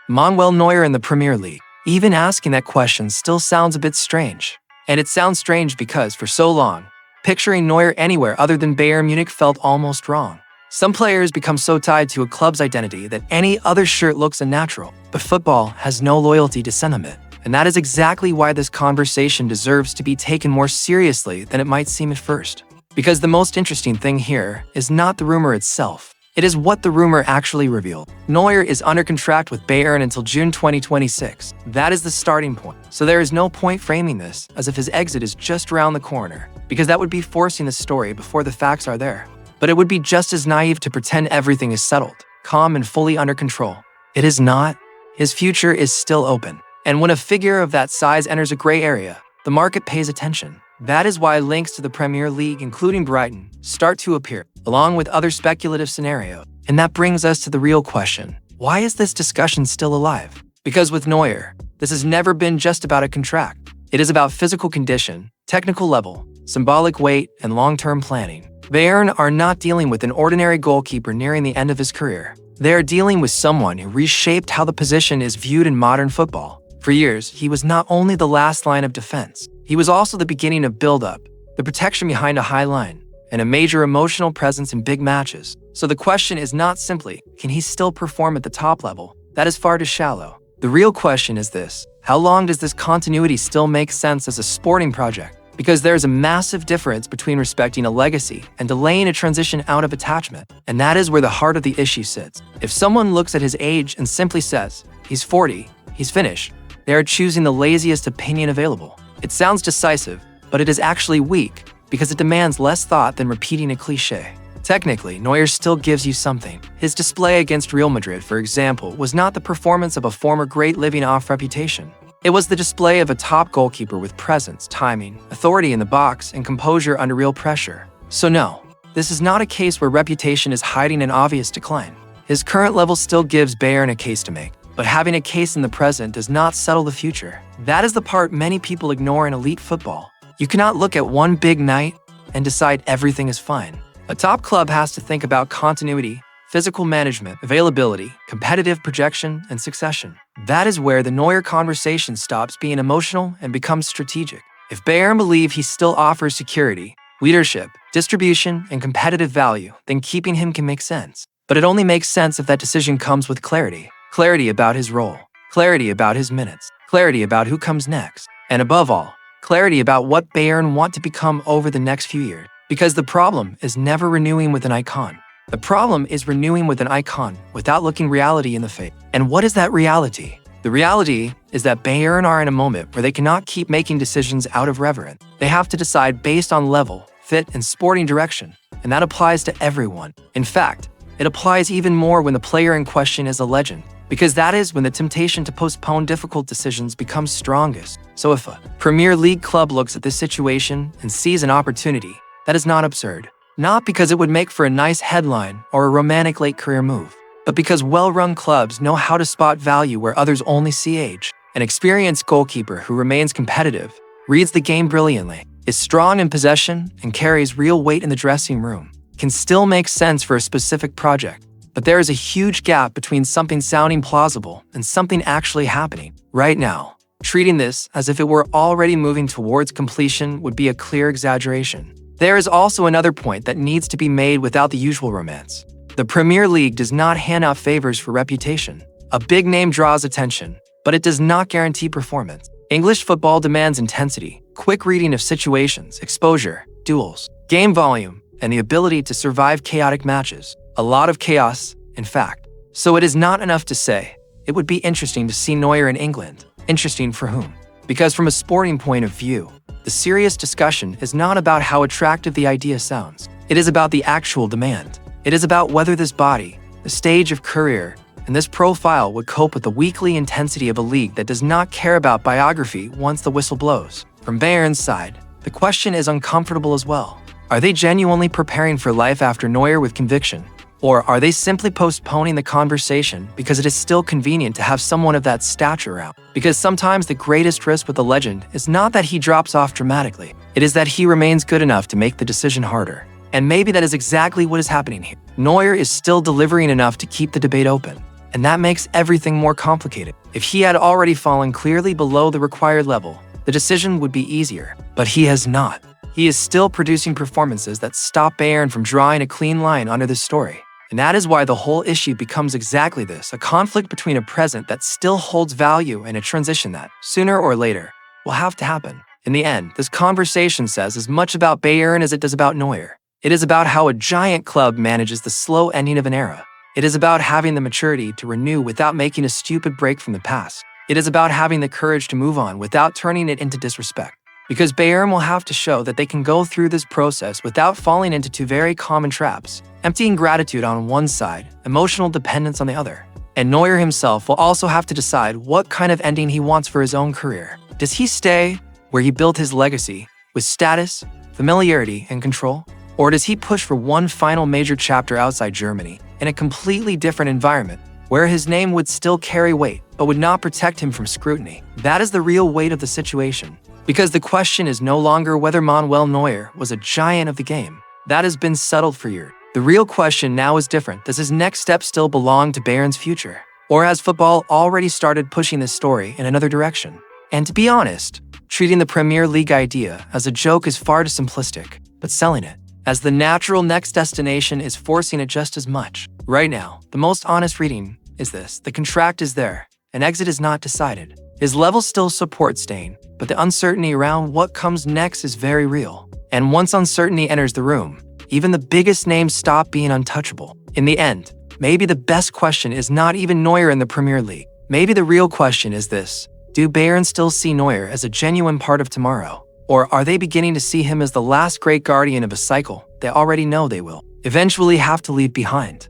Manuel Neuer in the Premier League. Even asking that question still sounds a bit strange. And it sounds strange because, for so long, picturing Neuer anywhere other than Bayern Munich felt almost wrong. Some players become so tied to a club's identity that any other shirt looks unnatural. But football has no loyalty to sentiment. And that is exactly why this conversation deserves to be taken more seriously than it might seem at first. Because the most interesting thing here is not the rumor itself. It is what the rumor actually revealed. Neuer is under contract with Bayern until June 2026. That is the starting point. So there is no point framing this as if his exit is just around the corner, because that would be forcing the story before the facts are there. But it would be just as naive to pretend everything is settled, calm, and fully under control. It is not. His future is still open. And when a figure of that size enters a gray area, the market pays attention. That is why links to the Premier League, including Brighton, start to appear, along with other speculative scenarios. And that brings us to the real question. Why is this discussion still alive? Because with Neuer, this has never been just about a contract. It is about physical condition, technical level, symbolic weight, and long-term planning. Bayern are not dealing with an ordinary goalkeeper nearing the end of his career. They are dealing with someone who reshaped how the position is viewed in modern football. For years, he was not only the last line of defense, he was also the beginning of build-up, the protection behind a high line, and a major emotional presence in big matches. So the question is not simply, can he still perform at the top level? That is far too shallow. The real question is this: how long does this continuity still make sense as a sporting project? Because there's a massive difference between respecting a legacy and delaying a transition out of attachment. And that is where the heart of the issue sits. If someone looks at his age and simply says, he's 40, he's finished, they are choosing the laziest opinion available. It sounds decisive, but it is actually weak because it demands less thought than repeating a cliché. Technically, Neuer still gives you something. His display against Real Madrid, for example, was not the performance of a former great living off reputation. It was the display of a top goalkeeper with presence, timing, authority in the box, and composure under real pressure. So no, this is not a case where reputation is hiding an obvious decline. His current level still gives Bayern a case to make. But having a case in the present does not settle the future. That is the part many people ignore in elite football. You cannot look at one big night and decide everything is fine. A top club has to think about continuity, physical management, availability, competitive projection, and succession. That is where the Neuer conversation stops being emotional and becomes strategic. If Bayern believe he still offers security, leadership, distribution, and competitive value, then keeping him can make sense. But it only makes sense if that decision comes with clarity. Clarity about his role, clarity about his minutes, clarity about who comes next, and above all, clarity about what Bayern want to become over the next few years. Because the problem is never renewing with an icon. The problem is renewing with an icon without looking reality in the face. And what is that reality? The reality is that Bayern are in a moment where they cannot keep making decisions out of reverence. They have to decide based on level, fit, and sporting direction. And that applies to everyone. In fact, it applies even more when the player in question is a legend. Because that is when the temptation to postpone difficult decisions becomes strongest. So if a Premier League club looks at this situation and sees an opportunity, that is not absurd. Not because it would make for a nice headline or a romantic late career move, but because well-run clubs know how to spot value where others only see age. An experienced goalkeeper who remains competitive, reads the game brilliantly, is strong in possession, and carries real weight in the dressing room, can still make sense for a specific project. But there is a huge gap between something sounding plausible and something actually happening. Right now, treating this as if it were already moving towards completion would be a clear exaggeration. There is also another point that needs to be made without the usual romance. The Premier League does not hand out favors for reputation. A big name draws attention, but it does not guarantee performance. English football demands intensity, quick reading of situations, exposure, duels, game volume, and the ability to survive chaotic matches. A lot of chaos, in fact. So it is not enough to say, it would be interesting to see Neuer in England. Interesting for whom? Because from a sporting point of view, the serious discussion is not about how attractive the idea sounds. It is about the actual demand. It is about whether this body, the stage of career, and this profile would cope with the weekly intensity of a league that does not care about biography once the whistle blows. From Bayern's side, the question is uncomfortable as well. Are they genuinely preparing for life after Neuer with conviction? Or are they simply postponing the conversation because it is still convenient to have someone of that stature around? Because sometimes the greatest risk with a legend is not that he drops off dramatically. It is that he remains good enough to make the decision harder. And maybe that is exactly what is happening here. Neuer is still delivering enough to keep the debate open. and that makes everything more complicated. If he had already fallen clearly below the required level, the decision would be easier, but he has not. He is still producing performances that stop Bayern from drawing a clean line under this story. And that is why the whole issue becomes exactly this, a conflict between a present that still holds value and a transition that, sooner or later, will have to happen. In the end, this conversation says as much about Bayern as it does about Neuer. It is about how a giant club manages the slow ending of an era. It is about having the maturity to renew without making a stupid break from the past. It is about having the courage to move on without turning it into disrespect. Because Bayern will have to show that they can go through this process without falling into two very common traps, emptying gratitude on one side, emotional dependence on the other. And Neuer himself will also have to decide what kind of ending he wants for his own career. Does he stay where he built his legacy, with status, familiarity, and control? Or does he push for one final major chapter outside Germany, in a completely different environment, where his name would still carry weight, but would not protect him from scrutiny? That is the real weight of the situation. Because the question is no longer whether Manuel Neuer was a giant of the game. That has been settled for years. The real question now is different. Does his next step still belong to Bayern's future? Or has football already started pushing this story in another direction? And to be honest, treating the Premier League idea as a joke is far too simplistic, but selling it as the natural next destination is forcing it just as much. Right now, the most honest reading is this: the contract is there, and exit is not decided. His level still supports staying, but the uncertainty around what comes next is very real. And once uncertainty enters the room, even the biggest names stop being untouchable. In the end, maybe the best question is not even Neuer in the Premier League. Maybe the real question is this: do Bayern still see Neuer as a genuine part of tomorrow? Or are they beginning to see him as the last great guardian of a cycle they already know they will eventually have to leave behind?